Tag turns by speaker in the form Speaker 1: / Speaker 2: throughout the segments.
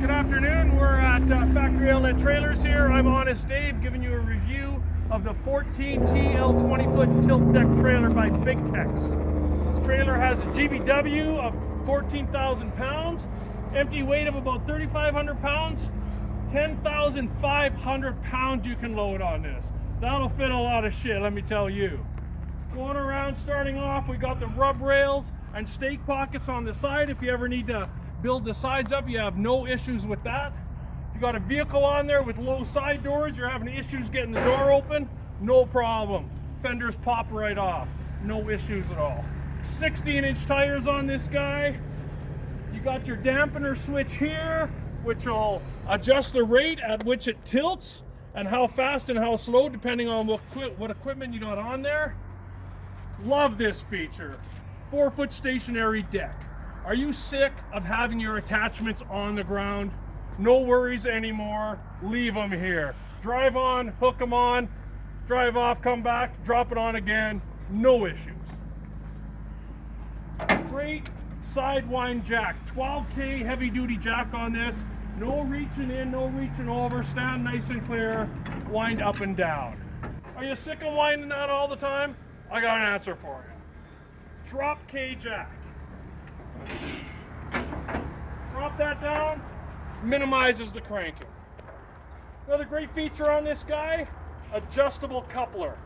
Speaker 1: Good afternoon, we're at Factory Outlet Trailers here. I'm Honest Dave giving you a review of the 14TL 20-foot tilt deck trailer by BigTex. This trailer has a GVW of 14,000 pounds, empty weight of about 3,500 pounds, 10,500 pounds you can load on this. That'll fit a lot of shit, let me tell you. Going around, starting off, we got the rub rails and stake pockets on the side. If you ever need to build the sides up, you have no issues with that. If you got a vehicle on there with low side doors, you're having issues getting the door open, no problem. Fenders pop right off, no issues at all. 16-inch tires on this guy. You got your dampener switch here, which will adjust the rate at which it tilts and how fast and how slow, depending on what equipment you got on there. Love this feature. 4-foot stationary deck. Are you sick of having your attachments on the ground? No worries anymore. Leave them here. Drive on, hook them on, drive off, come back, drop it on again. No issues. Great side wind jack. 12K heavy duty jack on this. No reaching in, no reaching over. Stand nice and clear. Wind up and down. Are you sick of winding that all the time? I got an answer for you. Drop K jack. Drop that down, minimizes the cranking. Another great feature on this guy, adjustable coupler.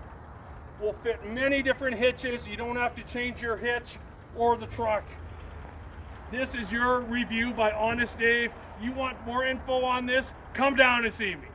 Speaker 1: Will fit many different hitches. You don't have to change your hitch or the truck. This is your review by Honest Dave. You want more info on this? Come down and see me.